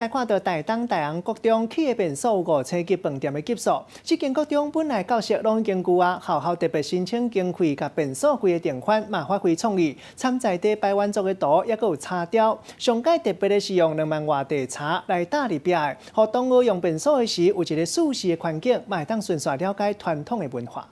来看到台东大安国中起的便所5星级饭店的级数，这间国中本来教室拢已经旧啊，学校特别申请经费，甲便所费的订款嘛发挥创意，参在地排湾族的图，也有茶雕。上届特别的是用2万外地茶来打入壁的，互同学用便所的时有一个舒适的环境，嘛会当顺续了解传统的文化。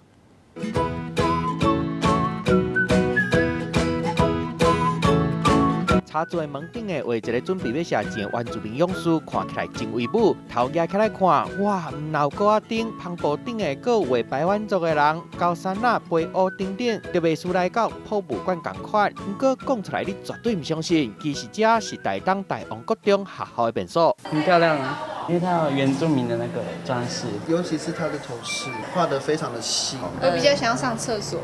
茶座的门顶的画一个准备要下钱的原住民勇士，看起来真威武。头压起来看，哇，唔有高啊顶，篷布顶的个画排湾族的人，高山啊、背乌顶顶，就袂输来到博物馆同款。不过讲出来，你绝对唔相信，其实这是台东大王国中学校的便所。很漂亮啊，因为它有原住民的那个装饰，尤其是它的头饰画得非常的细。我比较想要上厕所。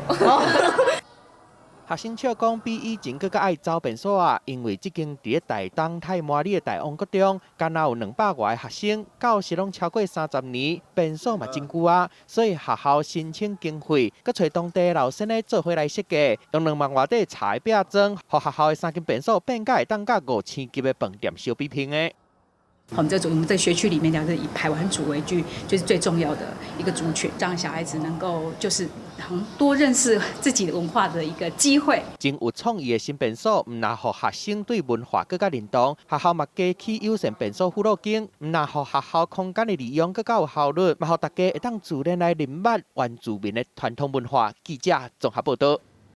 学生笑讲，比以前更加爱走便所啊，因为这间伫台东太麻里的大王国中，敢若有200外的学生，教室拢超过30年，便所嘛真旧啊，所以学校申请经费，佮找当地老师呢做回来设计，用2万外底茶的壁砖，互学校的3间便所变甲会当甲5星级的饭店相比拼的。我们在学区里面讲，是以排湾族为居，就是最重要的一个族群，让小孩子能够就是多认识自己的文化的一个机会。真有创意的新便所，唔但互学生对文化更加认同，学校嘛加起友善便所辅导金，唔但互学校空间的利用更加有效率，嘛互大家会当自然来认捌原住民的传统文化。记者综合报道。